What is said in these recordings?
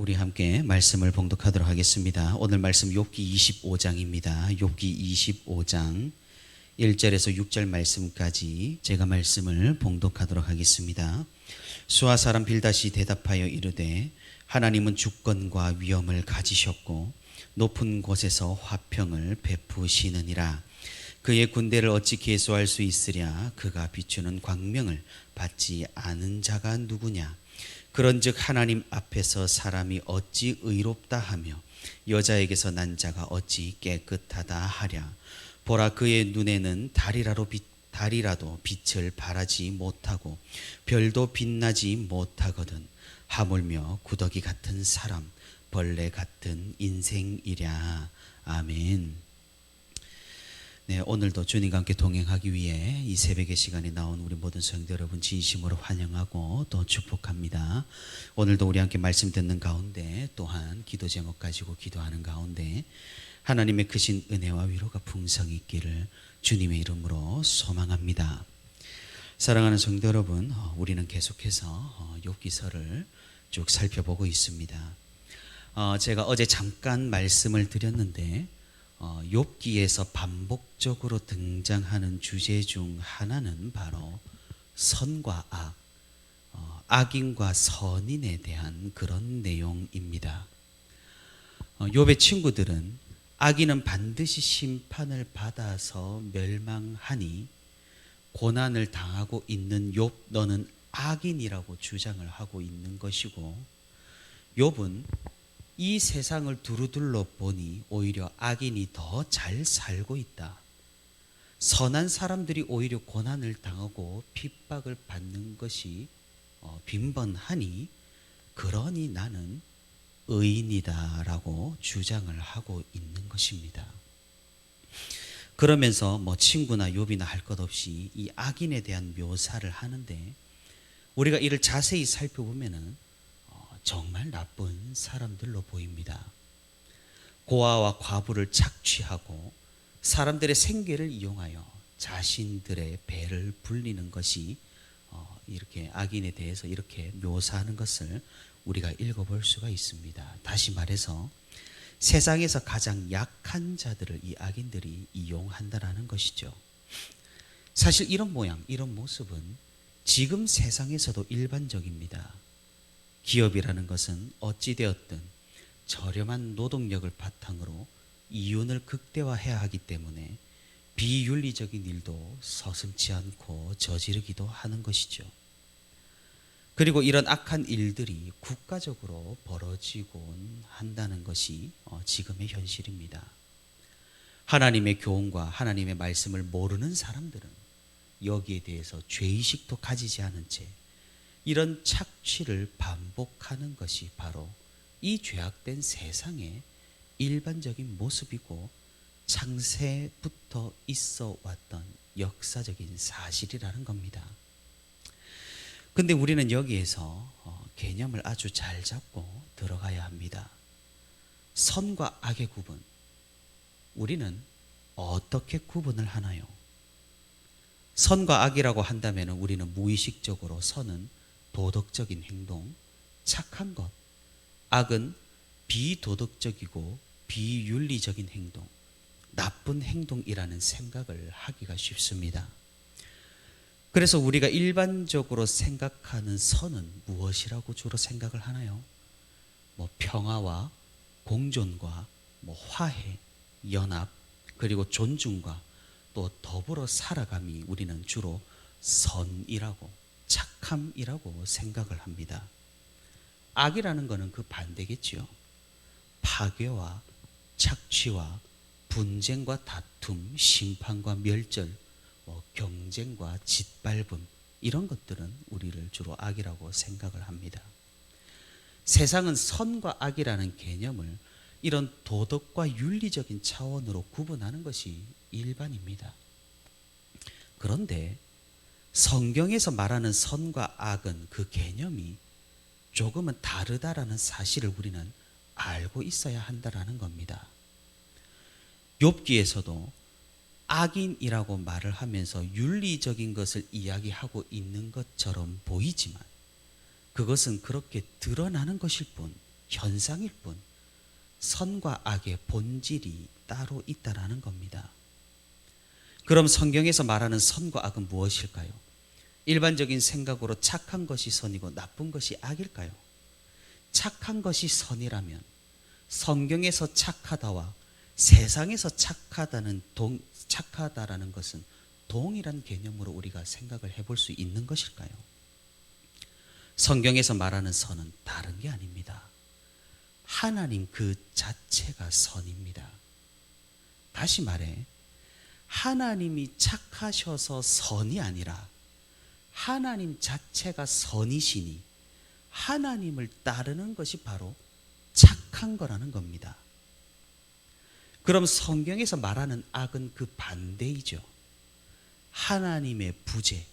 우리 함께 말씀을 봉독하도록 하겠습니다. 오늘 말씀 욥기 25장입니다. 욥기 25장 1절에서 6절 말씀까지 제가 말씀을 봉독하도록 하겠습니다. 수아 사람 빌닷이 대답하여 이르되 하나님은 주권과 위엄을 가지셨고 높은 곳에서 화평을 베푸시느니라. 그의 군대를 어찌 계수할 수 있으랴. 그가 비추는 광명을 받지 않은 자가 누구냐. 그런즉 하나님 앞에서 사람이 어찌 의롭다 하며 여자에게서 난 자가 어찌 깨끗하다 하랴. 보라, 그의 눈에는 달이라도 빛을 발하지 못하고 별도 빛나지 못하거든. 하물며 구더기 같은 사람, 벌레 같은 인생이랴. 아멘. 네, 오늘도 주님과 함께 동행하기 위해 이 새벽의 시간에 나온 우리 모든 성도 여러분 진심으로 환영하고 또 축복합니다. 오늘도 우리 함께 말씀 듣는 가운데 또한 기도 제목 가지고 기도하는 가운데 하나님의 크신 은혜와 위로가 풍성히 있기를 주님의 이름으로 소망합니다. 사랑하는 성도 여러분, 우리는 계속해서 욥기서를 쭉 살펴보고 있습니다. 제가 어제 잠깐 말씀을 드렸는데 욥기에서 반복적으로 등장하는 주제 중 하나는 바로 선과 악, 악인과 선인에 대한 그런 내용입니다. 욥의 친구들은 악인은 반드시 심판을 받아서 멸망하니 고난을 당하고 있는 욥, 너는 악인이라고 주장을 하고 있는 것이고, 욥은 이 세상을 두루둘러 보니 오히려 악인이 더 잘 살고 있다. 선한 사람들이 오히려 고난을 당하고 핍박을 받는 것이 빈번하니 그러니 나는 의인이다라고 주장을 하고 있는 것입니다. 그러면서 친구나 욥이나 할 것 없이 이 악인에 대한 묘사를 하는데 우리가 이를 자세히 살펴보면은 정말 나쁜 사람들로 보입니다. 고아와 과부를 착취하고 사람들의 생계를 이용하여 자신들의 배를 불리는 것이 이렇게 악인에 대해서 이렇게 묘사하는 것을 우리가 읽어볼 수가 있습니다. 다시 말해서 세상에서 가장 약한 자들을 이 악인들이 이용한다라는 것이죠. 사실 이런 모양, 이런 모습은 지금 세상에서도 일반적입니다. 기업이라는 것은 어찌되었든 저렴한 노동력을 바탕으로 이윤을 극대화해야 하기 때문에 비윤리적인 일도 서슴지 않고 저지르기도 하는 것이죠. 그리고 이런 악한 일들이 국가적으로 벌어지곤 한다는 것이 지금의 현실입니다. 하나님의 교훈과 하나님의 말씀을 모르는 사람들은 여기에 대해서 죄의식도 가지지 않은 채 이런 착취를 반복하는 것이 바로 이 죄악된 세상의 일반적인 모습이고 창세부터 있어 왔던 역사적인 사실이라는 겁니다. 근데 우리는 여기에서 개념을 아주 잘 잡고 들어가야 합니다. 선과 악의 구분, 우리는 어떻게 구분을 하나요? 선과 악이라고 한다면 우리는 무의식적으로 선은 도덕적인 행동, 착한 것, 악은 비도덕적이고 비윤리적인 행동, 나쁜 행동이라는 생각을 하기가 쉽습니다. 그래서 우리가 일반적으로 생각하는 선은 무엇이라고 주로 생각을 하나요? 평화와 공존과 화해, 연합, 그리고 존중과 또 더불어 살아감이 우리는 주로 선이라고, 착함이라고 생각을 합니다. 악이라는 것은 그 반대겠지요. 파괴와 착취와 분쟁과 다툼, 심판과 멸절, 경쟁과 짓밟음, 이런 것들은 우리를 주로 악이라고 생각을 합니다. 세상은 선과 악이라는 개념을 이런 도덕과 윤리적인 차원으로 구분하는 것이 일반입니다. 그런데 성경에서 말하는 선과 악은 그 개념이 조금은 다르다라는 사실을 우리는 알고 있어야 한다라는 겁니다. 욥기에서도 악인이라고 말을 하면서 윤리적인 것을 이야기하고 있는 것처럼 보이지만 그것은 그렇게 드러나는 것일 뿐 현상일 뿐 선과 악의 본질이 따로 있다라는 겁니다. 그럼 성경에서 말하는 선과 악은 무엇일까요? 일반적인 생각으로 착한 것이 선이고 나쁜 것이 악일까요? 착한 것이 선이라면 성경에서 착하다와 세상에서 착하다라는 것은 동일한 개념으로 우리가 생각을 해볼 수 있는 것일까요? 성경에서 말하는 선은 다른 게 아닙니다. 하나님 그 자체가 선입니다. 다시 말해, 하나님이 착하셔서 선이 아니라 하나님 자체가 선이시니 하나님을 따르는 것이 바로 착한 거라는 겁니다. 그럼 성경에서 말하는 악은 그 반대이죠. 하나님의 부재,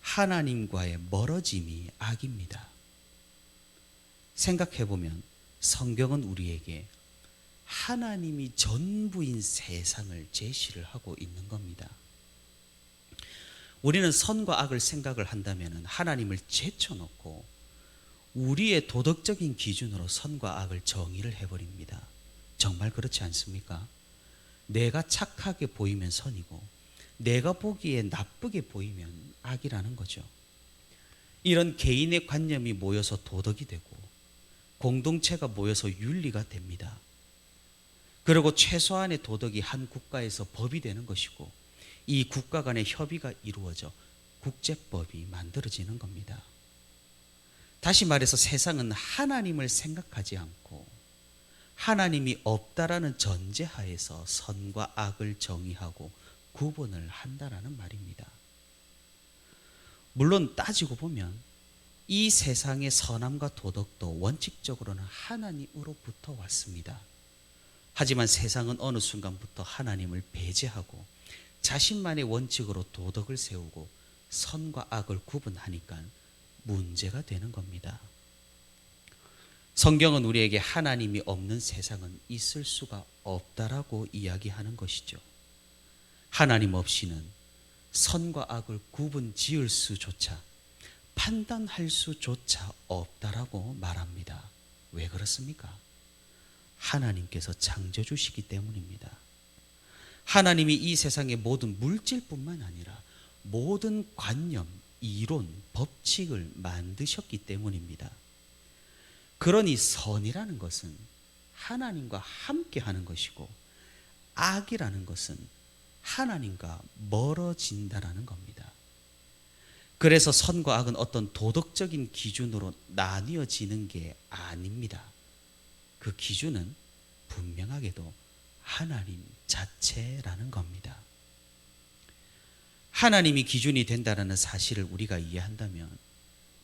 하나님과의 멀어짐이 악입니다. 생각해보면 성경은 우리에게 하나님이 전부인 세상을 제시를 하고 있는 겁니다. 우리는 선과 악을 생각을 한다면 하나님을 제쳐놓고 우리의 도덕적인 기준으로 선과 악을 정의를 해버립니다. 정말 그렇지 않습니까? 내가 착하게 보이면 선이고 내가 보기에 나쁘게 보이면 악이라는 거죠. 이런 개인의 관념이 모여서 도덕이 되고 공동체가 모여서 윤리가 됩니다. 그리고 최소한의 도덕이 한 국가에서 법이 되는 것이고 이 국가 간의 협의가 이루어져 국제법이 만들어지는 겁니다. 다시 말해서 세상은 하나님을 생각하지 않고 하나님이 없다라는 전제하에서 선과 악을 정의하고 구분을 한다라는 말입니다. 물론 따지고 보면 이 세상의 선함과 도덕도 원칙적으로는 하나님으로부터 왔습니다. 하지만 세상은 어느 순간부터 하나님을 배제하고 자신만의 원칙으로 도덕을 세우고 선과 악을 구분하니까 문제가 되는 겁니다. 성경은 우리에게 하나님이 없는 세상은 있을 수가 없다라고 이야기하는 것이죠. 하나님 없이는 선과 악을 구분 지을 수조차 판단할 수조차 없다라고 말합니다. 왜 그렇습니까? 하나님께서 창조주시기 때문입니다. 하나님이 이 세상의 모든 물질뿐만 아니라 모든 관념, 이론, 법칙을 만드셨기 때문입니다. 그러니 선이라는 것은 하나님과 함께 하는 것이고 악이라는 것은 하나님과 멀어진다라는 겁니다. 그래서 선과 악은 어떤 도덕적인 기준으로 나뉘어지는 게 아닙니다. 그 기준은 분명하게도 하나님 자체라는 겁니다. 하나님이 기준이 된다는 사실을 우리가 이해한다면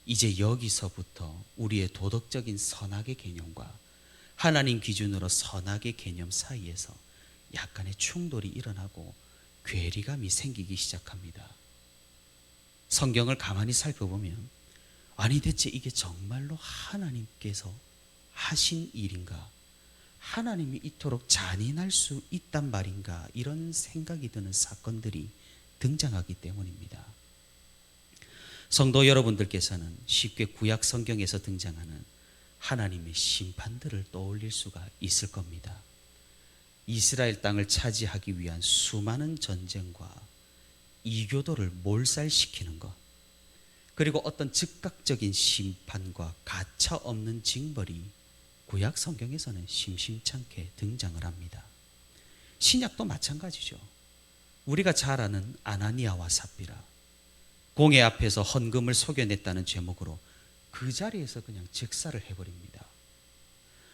이제 여기서부터 우리의 도덕적인 선악의 개념과 하나님 기준으로 선악의 개념 사이에서 약간의 충돌이 일어나고 괴리감이 생기기 시작합니다. 성경을 가만히 살펴보면 아니 대체 이게 정말로 하나님께서 하신 일인가? 하나님이 이토록 잔인할 수 있단 말인가? 이런 생각이 드는 사건들이 등장하기 때문입니다. 성도 여러분들께서는 쉽게 구약 성경에서 등장하는 하나님의 심판들을 떠올릴 수가 있을 겁니다. 이스라엘 땅을 차지하기 위한 수많은 전쟁과 이교도를 몰살시키는 것, 그리고 어떤 즉각적인 심판과 가차없는 징벌이 구약 성경에서는 심심찮게 등장을 합니다. 신약도 마찬가지죠. 우리가 잘 아는 아나니아와 삽비라, 공회 앞에서 헌금을 속여냈다는 제목으로 그 자리에서 그냥 즉사를 해버립니다.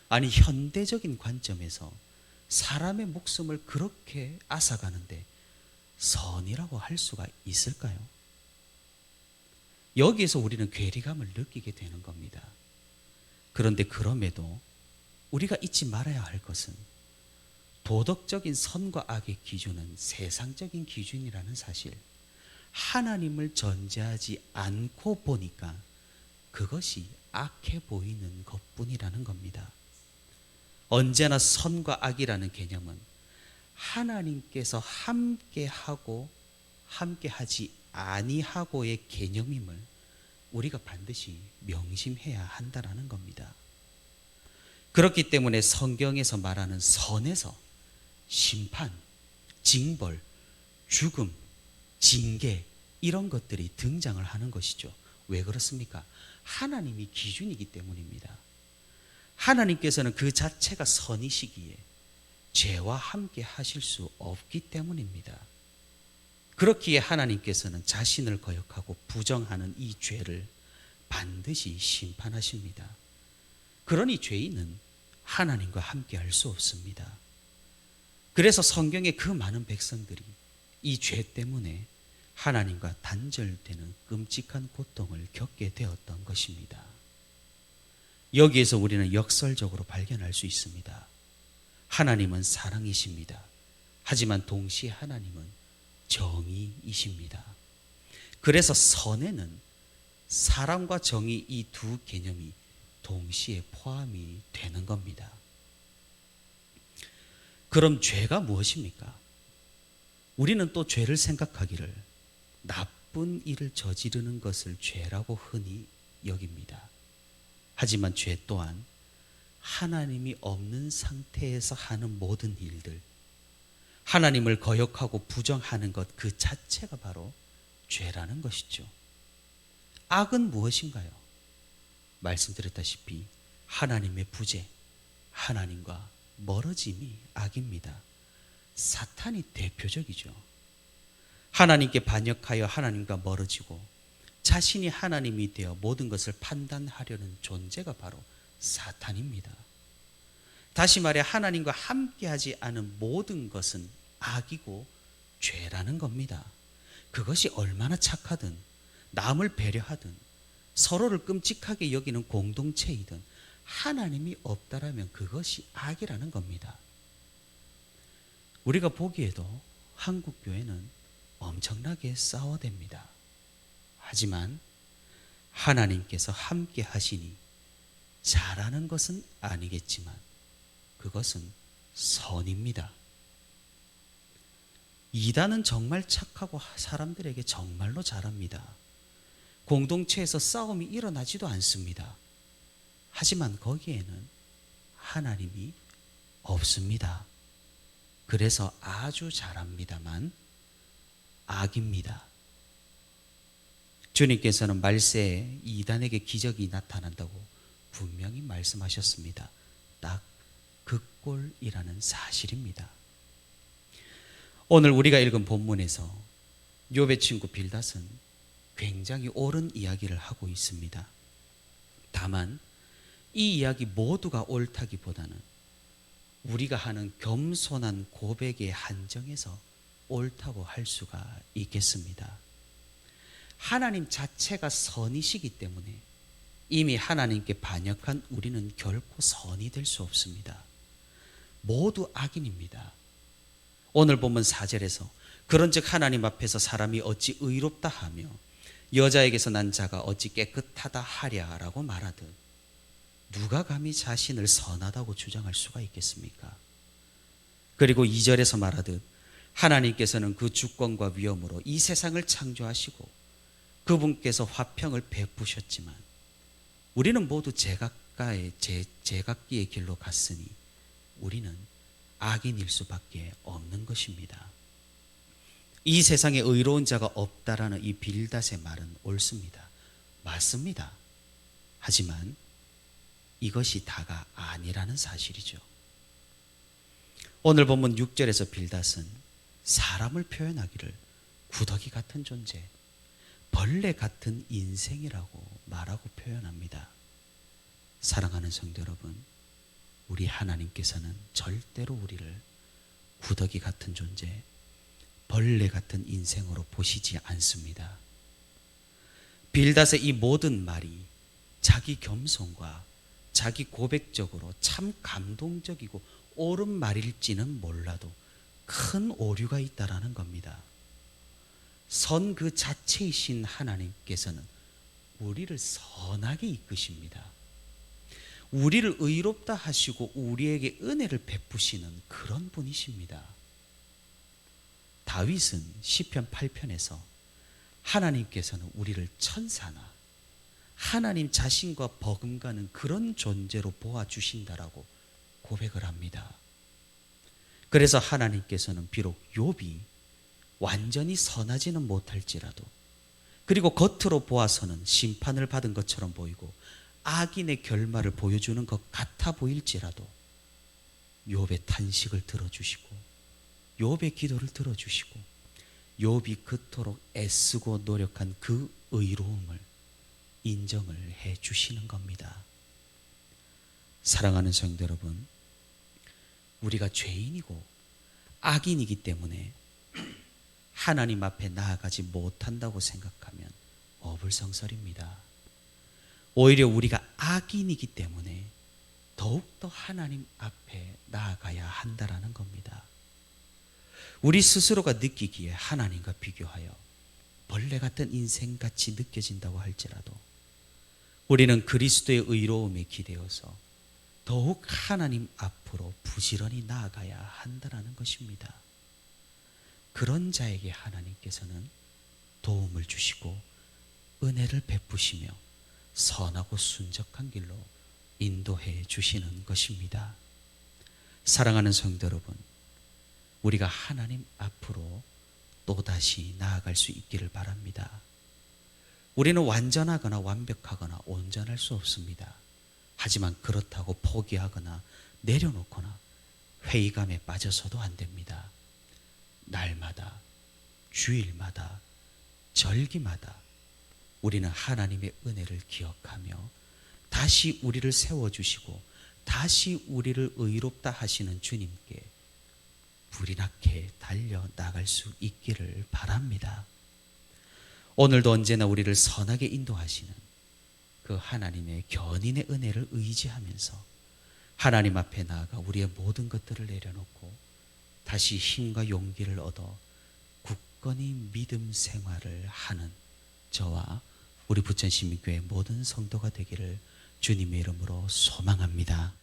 아니 현대적인 관점에서 사람의 목숨을 그렇게 앗아가는데 선이라고 할 수가 있을까요? 여기에서 우리는 괴리감을 느끼게 되는 겁니다. 그런데 그럼에도 우리가 잊지 말아야 할 것은 도덕적인 선과 악의 기준은 세상적인 기준이라는 사실, 하나님을 전제하지 않고 보니까 그것이 악해 보이는 것뿐이라는 겁니다. 언제나 선과 악이라는 개념은 하나님께서 함께하고 함께하지 아니하고의 개념임을 우리가 반드시 명심해야 한다라는 겁니다. 그렇기 때문에 성경에서 말하는 선에서 심판, 징벌, 죽음, 징계 이런 것들이 등장을 하는 것이죠. 왜 그렇습니까? 하나님이 기준이기 때문입니다. 하나님께서는 그 자체가 선이시기에 죄와 함께 하실 수 없기 때문입니다. 그렇기에 하나님께서는 자신을 거역하고 부정하는 이 죄를 반드시 심판하십니다. 그러니 죄인은 하나님과 함께 할 수 없습니다. 그래서 성경에 그 많은 백성들이 이 죄 때문에 하나님과 단절되는 끔찍한 고통을 겪게 되었던 것입니다. 여기에서 우리는 역설적으로 발견할 수 있습니다. 하나님은 사랑이십니다. 하지만 동시에 하나님은 정의이십니다. 그래서 선에는 사랑과 정의 이 두 개념이 동시에 포함이 되는 겁니다. 그럼 죄가 무엇입니까? 우리는 또 죄를 생각하기를 나쁜 일을 저지르는 것을 죄라고 흔히 여깁니다. 하지만 죄 또한 하나님이 없는 상태에서 하는 모든 일들, 하나님을 거역하고 부정하는 것 그 자체가 바로 죄라는 것이죠. 악은 무엇인가요? 말씀드렸다시피 하나님의 부재, 하나님과 멀어짐이 악입니다. 사탄이 대표적이죠. 하나님께 반역하여 하나님과 멀어지고 자신이 하나님이 되어 모든 것을 판단하려는 존재가 바로 사탄입니다. 다시 말해 하나님과 함께하지 않은 모든 것은 악이고 죄라는 겁니다. 그것이 얼마나 착하든 남을 배려하든 서로를 끔찍하게 여기는 공동체이든 하나님이 없다라면 그것이 악이라는 겁니다. 우리가 보기에도 한국 교회는 엄청나게 싸워댑니다. 하지만 하나님께서 함께 하시니 잘하는 것은 아니겠지만 그것은 선입니다. 이단은 정말 착하고 사람들에게 정말로 잘합니다. 공동체에서 싸움이 일어나지도 않습니다. 하지만 거기에는 하나님이 없습니다. 그래서 아주 잘합니다만 악입니다. 주님께서는 말세에 이단에게 기적이 나타난다고 분명히 말씀하셨습니다. 딱 그 꼴이라는 사실입니다. 오늘 우리가 읽은 본문에서 욥의 친구 빌닷은 굉장히 옳은 이야기를 하고 있습니다. 다만 이 이야기 모두가 옳다기보다는 우리가 하는 겸손한 고백의 한정에서 옳다고 할 수가 있겠습니다. 하나님 자체가 선이시기 때문에 이미 하나님께 반역한 우리는 결코 선이 될 수 없습니다. 모두 악인입니다. 오늘 본문 4절에서 그런즉 하나님 앞에서 사람이 어찌 의롭다 하며 여자에게서 난 자가 어찌 깨끗하다 하랴라고 말하듯 누가 감히 자신을 선하다고 주장할 수가 있겠습니까? 그리고 2절에서 말하듯 하나님께서는 그 주권과 위엄으로 이 세상을 창조하시고 그분께서 화평을 베푸셨지만 우리는 모두 제각기의 길로 갔으니 우리는 악인일 수밖에 없는 것입니다. 이 세상에 의로운 자가 없다라는 이 빌닷의 말은 옳습니다. 맞습니다. 하지만 이것이 다가 아니라는 사실이죠. 오늘 본문 6절에서 빌닷은 사람을 표현하기를 구더기 같은 존재, 벌레 같은 인생이라고 말하고 표현합니다. 사랑하는 성도 여러분, 우리 하나님께서는 절대로 우리를 구더기 같은 존재, 벌레 같은 인생으로 보시지 않습니다. 빌닷의 이 모든 말이 자기 겸손과 자기 고백적으로 참 감동적이고 옳은 말일지는 몰라도 큰 오류가 있다라는 겁니다. 선 그 자체이신 하나님께서는 우리를 선하게 이끄십니다. 우리를 의롭다 하시고 우리에게 은혜를 베푸시는 그런 분이십니다. 다윗은 시편 8편에서 하나님께서는 우리를 천사나 하나님 자신과 버금가는 그런 존재로 보아주신다라고 고백을 합니다. 그래서 하나님께서는 비록 욥이 완전히 선하지는 못할지라도, 그리고 겉으로 보아서는 심판을 받은 것처럼 보이고 악인의 결말을 보여주는 것 같아 보일지라도 욥의 탄식을 들어주시고 욥의 기도를 들어주시고 욥이 그토록 애쓰고 노력한 그 의로움을 인정을 해 주시는 겁니다. 사랑하는 성도 여러분, 우리가 죄인이고 악인이기 때문에 하나님 앞에 나아가지 못한다고 생각하면 어불성설입니다. 오히려 우리가 악인이기 때문에 더욱더 하나님 앞에 나아가야 한다라는 겁니다. 우리 스스로가 느끼기에 하나님과 비교하여 벌레 같은 인생같이 느껴진다고 할지라도 우리는 그리스도의 의로움에 기대어서 더욱 하나님 앞으로 부지런히 나아가야 한다는 것입니다. 그런 자에게 하나님께서는 도움을 주시고 은혜를 베푸시며 선하고 순적한 길로 인도해 주시는 것입니다. 사랑하는 성도 여러분, 우리가 하나님 앞으로 또다시 나아갈 수 있기를 바랍니다. 우리는 완전하거나 완벽하거나 온전할 수 없습니다. 하지만 그렇다고 포기하거나 내려놓거나 회의감에 빠져서도 안 됩니다. 날마다, 주일마다, 절기마다 우리는 하나님의 은혜를 기억하며 다시 우리를 세워주시고 다시 우리를 의롭다 하시는 주님께 불이 나게 달려나갈 수 있기를 바랍니다. 오늘도 언제나 우리를 선하게 인도하시는 그 하나님의 견인의 은혜를 의지하면서 하나님 앞에 나아가 우리의 모든 것들을 내려놓고 다시 힘과 용기를 얻어 굳건히 믿음 생활을 하는 저와 우리 부천시민교회 모든 성도가 되기를 주님의 이름으로 소망합니다.